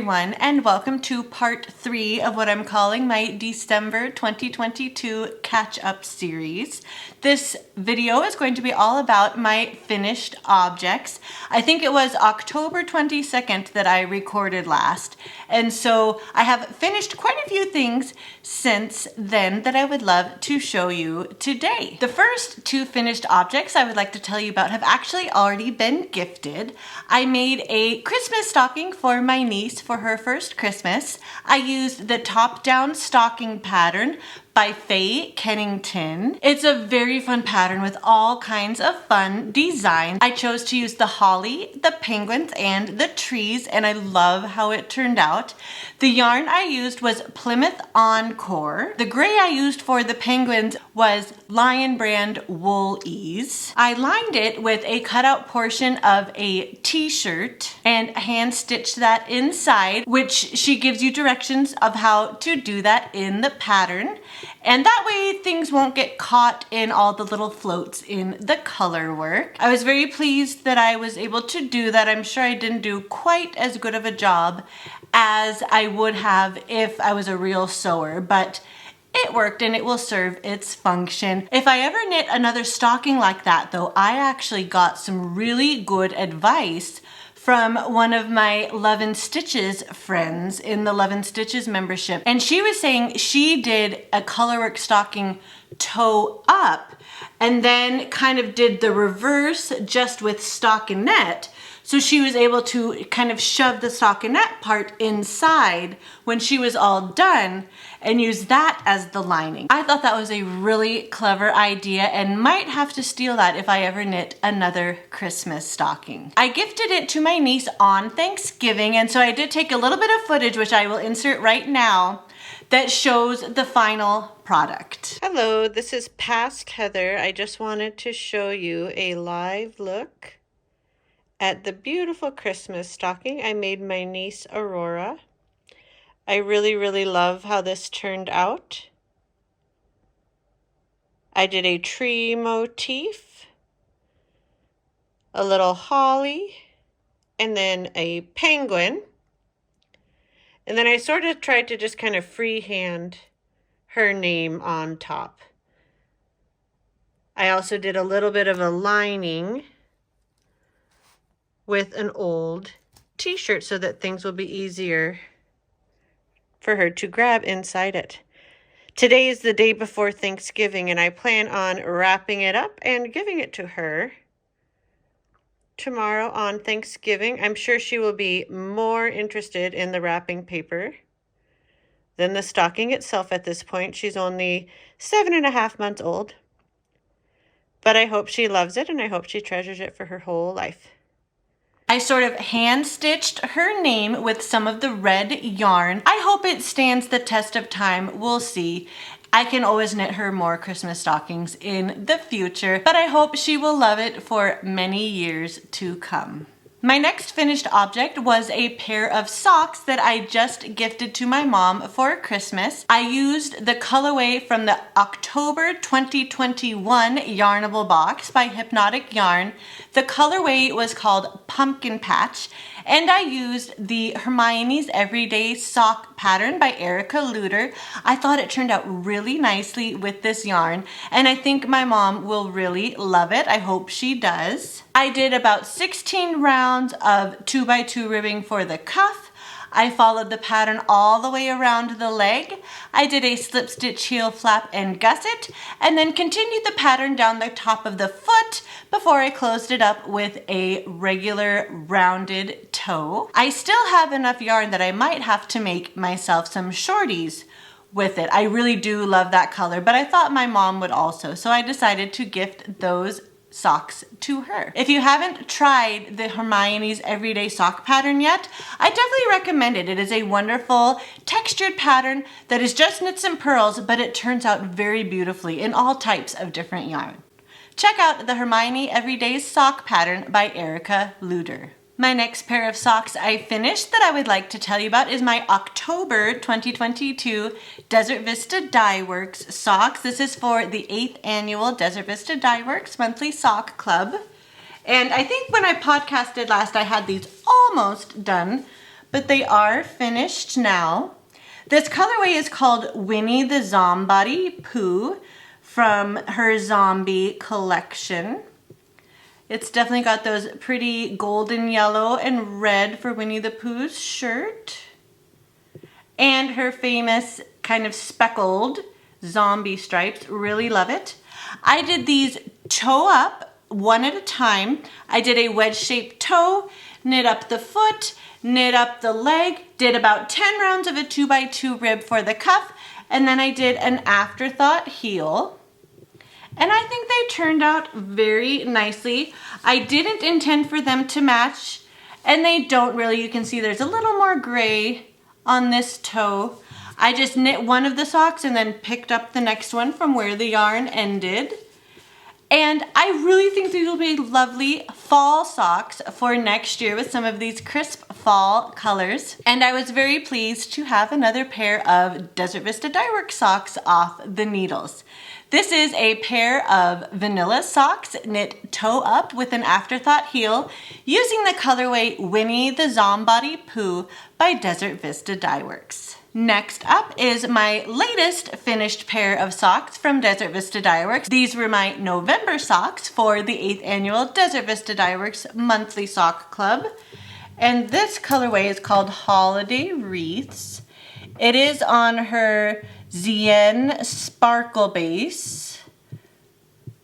everyone, and welcome to part 3 of what I'm calling my December 2022 catch-up series. This video is going to be all about my finished objects. I think it was October 22nd that I recorded last, and so I have finished quite a few things since then that I would love to show you today. The first 2 finished objects I would like to tell you about have actually already been gifted. I made a Christmas stocking for my niece for her first Christmas. I used the top-down stocking pattern by Faye Kennington. It's a very fun pattern with all kinds of fun designs. I chose to use the holly, the penguins, and the trees, and I love how it turned out. The yarn I used was Plymouth Encore. The gray I used for the penguins was Lion Brand Wool Ease. I lined it with a cutout portion of a t-shirt and hand stitched that inside, which she gives you directions of how to do that in the pattern. And that way things won't get caught in all the little floats in the color work. I was very pleased that I was able to do that. I'm sure I didn't do quite as good of a job as I would have if I was a real sewer, but it worked and it will serve its function. If I ever knit another stocking like that though, I actually got some really good advice from one of my Love and Stitches friends in the Love and Stitches membership. And she was saying she did a colorwork stocking toe up and then kind of did the reverse just with stockinette. So she was able to kind of shove the stockinette part inside when she was all done and use that as the lining. I thought that was a really clever idea and might have to steal that if I ever knit another Christmas stocking. I gifted it to my niece on Thanksgiving, and so I did take a little bit of footage, which I will insert right now, that shows the final product. Hello, this is Past Heather. I just wanted to show you a live look at the beautiful Christmas stocking I made my niece Aurora. I really love how this turned out. I did a tree motif, a little holly, and then a penguin. And then I sort of tried to just kind of freehand her name on top. I also did a little bit of a lining with an old t-shirt so that things will be easier for her to grab inside it. Today is the day before Thanksgiving, and I plan on wrapping it up and giving it to her tomorrow on Thanksgiving. I'm sure she will be more interested in the wrapping paper than the stocking itself at this point. She's only 7.5 months old, but I hope she loves it and I hope she treasures it for her whole life. I sort of hand stitched her name with some of the red yarn. I hope it stands the test of time. We'll see. I can always knit her more Christmas stockings in the future, but I hope she will love it for many years to come. My next finished object was a pair of socks that I just gifted to my mom for Christmas. I used the colorway from the October 2021 Yarnable box by Hypnotic Yarn. The colorway was called Pumpkin Patch, and I used the Hermione's Everyday Sock pattern by Erica Luder. I thought it turned out really nicely with this yarn, and I think my mom will really love it. I hope she does. I did about 16 rounds of 2x2 ribbing for the cuff. I followed the pattern all the way around the leg. I did a slip stitch heel flap and gusset, and then continued the pattern down the top of the foot before I closed it up with a regular rounded toe. I still have enough yarn that I might have to make myself some shorties with it. I really do love that color, but I thought my mom would also, so I decided to gift those socks to her. If you haven't tried the Hermione's Everyday Sock pattern yet, I definitely recommend it. It is a wonderful textured pattern that is just knits and pearls, but it turns out very beautifully in all types of different yarn. Check out the Hermione Everyday Sock pattern by Erica Luder. My next pair of socks I finished that I would like to tell you about is my October 2022 Desert Vista Dye Works socks. This is for the 8th annual Desert Vista Dye Works monthly sock club. And I think when I podcasted last, I had these almost done, but they are finished now. This colorway is called Winnie the Zombie Pooh from her zombie collection. It's definitely got those pretty golden yellow and red for Winnie the Pooh's shirt. And her famous kind of speckled zombie stripes. Really love it. I did these toe up one at a time. I did a wedge-shaped toe, knit up the foot, knit up the leg, did about 10 rounds of a 2x2 rib for the cuff, and then I did an afterthought heel. And I think they turned out very nicely. I didn't intend for them to match, and they don't really. You can see there's a little more gray on this toe. I just knit one of the socks and then picked up the next one from where the yarn ended. And I really think these will be lovely fall socks for next year with some of these crisp fall colors. And I was very pleased to have another pair of Desert Vista Dyeworks socks off the needles. This is a pair of vanilla socks knit toe up with an afterthought heel using the colorway Winnie the Zombie Pooh by Desert Vista Dyeworks. Next up is my latest finished pair of socks from Desert Vista Dyeworks. These were my November socks for the 8th annual Desert Vista Dyeworks monthly sock club. And this colorway is called Holiday Wreaths. It is on her Zien Sparkle base,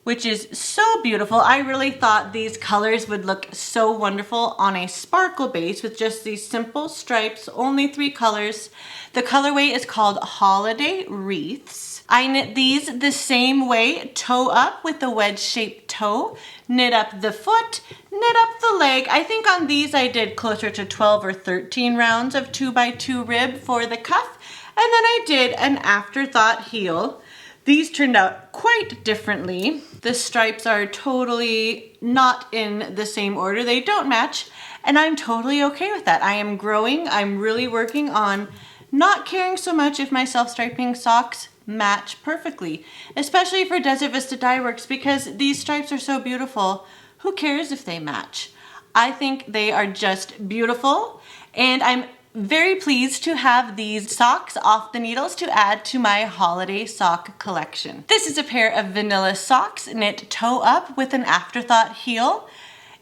which is so beautiful. I really thought these colors would look so wonderful on a sparkle base with just these simple stripes, only 3 colors. The colorway is called Holiday Wreaths. I knit these the same way, toe up with a wedge-shaped toe, knit up the foot, knit up the leg. I think on these I did closer to 12 or 13 rounds of 2x2 rib for the cuff, and then I did an afterthought heel. These turned out quite differently. The stripes are totally not in the same order. They don't match, and I'm totally okay with that. I am growing. I'm really working on not caring so much if my self-striping socks match perfectly, especially for Desert Vista Dyeworks, because these stripes are so beautiful. Who cares if they match? I think they are just beautiful, and I'm very pleased to have these socks off the needles to add to my holiday sock collection. This is a pair of vanilla socks knit toe up with an afterthought heel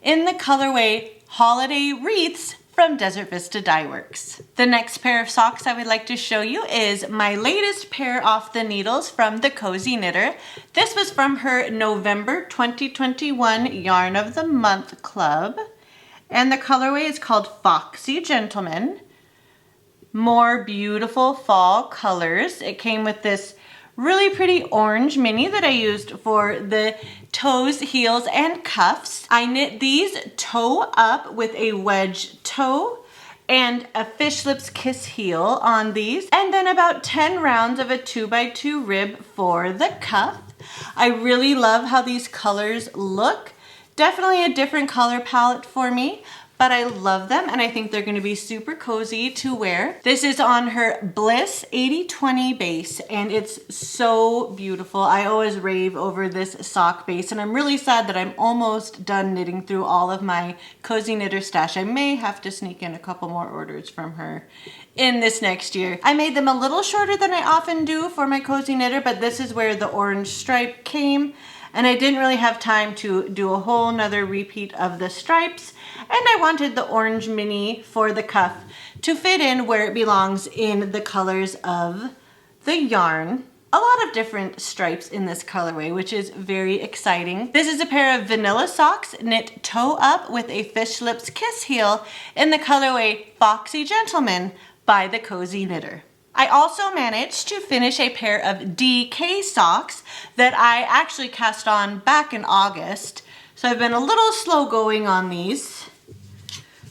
in the colorway Holiday Wreaths from Desert Vista Dyeworks. The next pair of socks I would like to show you is my latest pair off the needles from the Cozy Knitter. This was from her November 2021 Yarn of the Month Club, and the colorway is called Foxy Gentleman. More beautiful fall colors. It came with this really pretty orange mini that I used for the toes, heels, and cuffs. I knit these toe up with a wedge toe and a fish lips kiss heel on these, and then about 10 rounds of a 2x2 rib for the cuff. I really love how these colors look. Definitely a different color palette for me, but I love them, and I think they're gonna be super cozy to wear. This is on her Bliss 80/20 base, and it's so beautiful. I always rave over this sock base, and I'm really sad that I'm almost done knitting through all of my Cozy Knitter stash. I may have to sneak in a couple more orders from her in this next year. I made them a little shorter than I often do for my Cozy Knitter, but this is where the orange stripe came, and I didn't really have time to do a whole nother repeat of the stripes, and I wanted the orange mini for the cuff to fit in where it belongs in the colors of the yarn. A lot of different stripes in this colorway, which is very exciting. This is a pair of vanilla socks knit toe up with a fish lips kiss heel in the colorway Foxy Gentleman by the Cozy Knitter. I also managed to finish a pair of DK socks that I actually cast on back in August. So I've been a little slow going on these,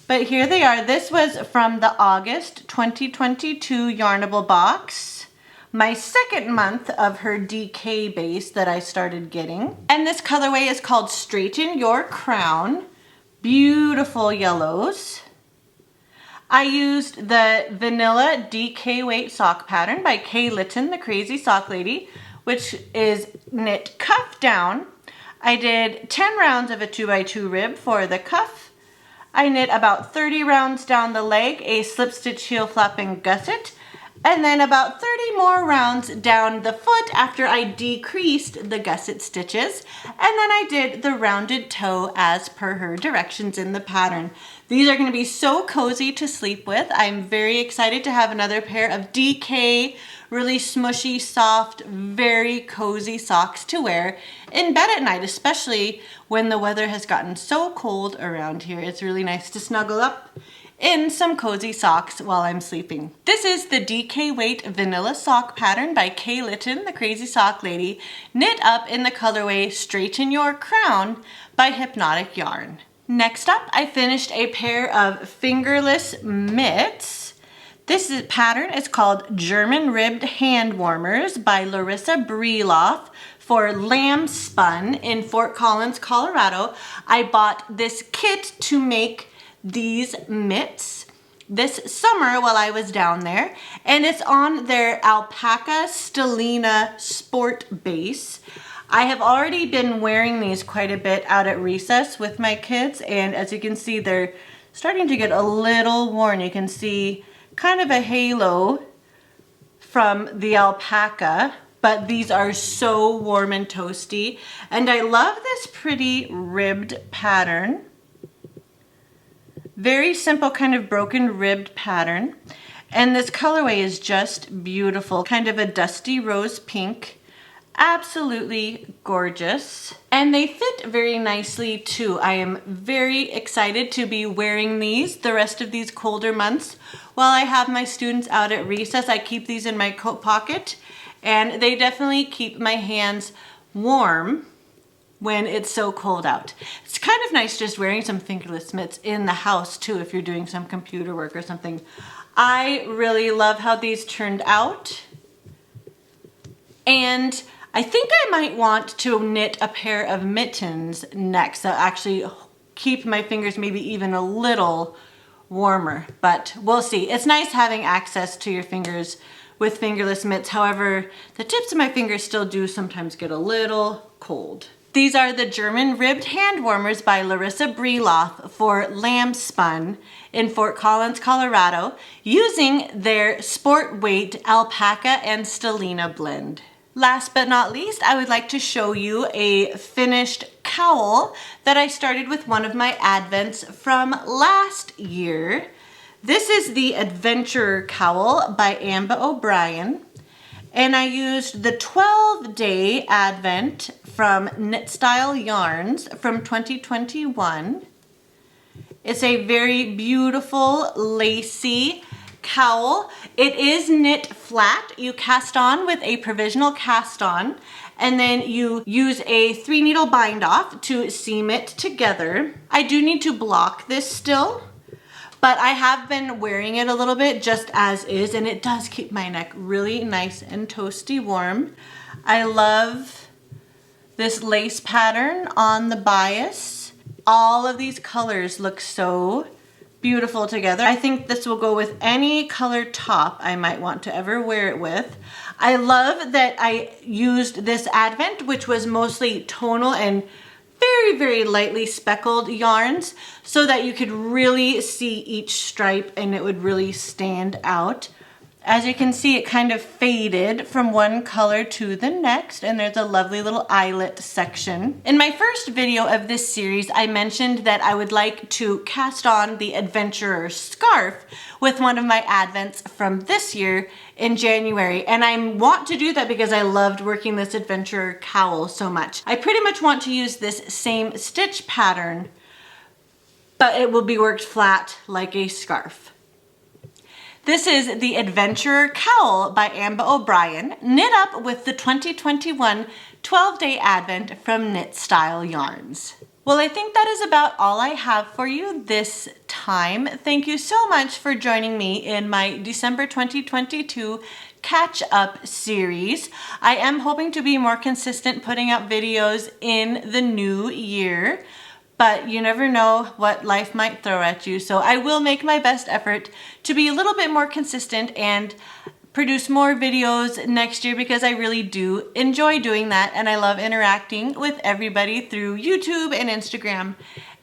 but here they are. This was from the August 2022 Yarnable box, my second month of her DK base that I started getting. And this colorway is called Straighten Your Crown. Beautiful yellows. I used the vanilla DK weight sock pattern by Kay Litton, the Crazy Sock Lady, which is knit cuff down. I did 10 rounds of a 2x2 rib for the cuff, I knit about 30 rounds down the leg, a slip stitch, heel flap, and gusset, and then about 30 more rounds down the foot after I decreased the gusset stitches, and then I did the rounded toe as per her directions in the pattern. These are going to be so cozy to sleep with. I'm very excited to have another pair of DK, really smushy, soft, very cozy socks to wear in bed at night, especially when the weather has gotten so cold around here. It's really nice to snuggle up in some cozy socks while I'm sleeping. This is the DK Weight Vanilla Sock Pattern by Kay Litton, the Crazy Sock Lady, knit up in the colorway Straighten Your Crown by Hypnotic Yarn. Next up, I finished a pair of fingerless mitts. This pattern is called German Ribbed Hand Warmers by Larissa Breloff for Lamb Spun in Fort Collins, Colorado. I bought this kit to make these mitts this summer while I was down there, and it's on their alpaca stellina sport base. I have already been wearing these quite a bit out at recess with my kids, and as you can see, they're starting to get a little worn. You can see kind of a halo from the alpaca, but these are so warm and toasty. And I love this pretty ribbed pattern. Very simple kind of broken ribbed pattern. And this colorway is just beautiful, kind of a dusty rose pink. Absolutely gorgeous. And they fit very nicely too. I am very excited to be wearing these the rest of these colder months. While I have my students out at recess, I keep these in my coat pocket, and they definitely keep my hands warm when it's so cold out. It's kind of nice just wearing some fingerless mitts in the house too if you're doing some computer work or something. I really love how these turned out. And I think I might want to knit a pair of mittens next that actually keep my fingers maybe even a little warmer, but we'll see. It's nice having access to your fingers with fingerless mitts. However, the tips of my fingers still do sometimes get a little cold. These are the German Ribbed Hand Warmers by Larissa Breloff for Lamb Spun in Fort Collins, Colorado, using their sport weight alpaca and stellina blend. Last but not least, I would like to show you a finished cowl that I started with one of my advents from last year. This is the Adventurer Cowl by Amba O'Brien, and I used the 12-day advent from Knit Style Yarns from 2021. It's a very beautiful, lacy cowl. It is knit flat. You cast on with a provisional cast on, and then you use a 3-needle bind off to seam it together. I do need to block this still, but I have been wearing it a little bit just as is, and it does keep my neck really nice and toasty warm. I love this lace pattern on the bias. All of these colors look so beautiful together. I think this will go with any colored top I might want to ever wear it with. I love that I used this advent, which was mostly tonal and very, very lightly speckled yarns, so that you could really see each stripe and it would really stand out. As you can see, it kind of faded from one color to the next, and there's a lovely little eyelet section. In my first video of this series, I mentioned that I would like to cast on the Adventurer scarf with one of my advents from this year in January, and I want to do that because I loved working this Adventurer cowl so much. I pretty much want to use this same stitch pattern, but it will be worked flat like a scarf. This is the Adventurer Cowl by Amba O'Brien, knit up with the 2021 12-day advent from Knit Style Yarns. Well, I think that is about all I have for you this time. Thank you so much for joining me in my December 2022 catch-up series. I am hoping to be more consistent putting out videos in the new year, but you never know what life might throw at you. So I will make my best effort to be a little bit more consistent and produce more videos next year, because I really do enjoy doing that, and I love interacting with everybody through YouTube and Instagram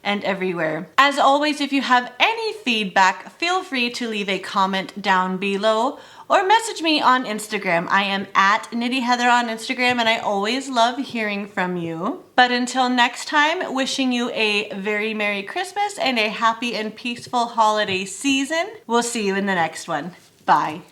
and everywhere. As always, if you have any feedback, feel free to leave a comment down below or message me on Instagram. I am at KnittyHeather on Instagram, and I always love hearing from you. But until next time, wishing you a very Merry Christmas and a happy and peaceful holiday season. We'll see you in the next one. Bye.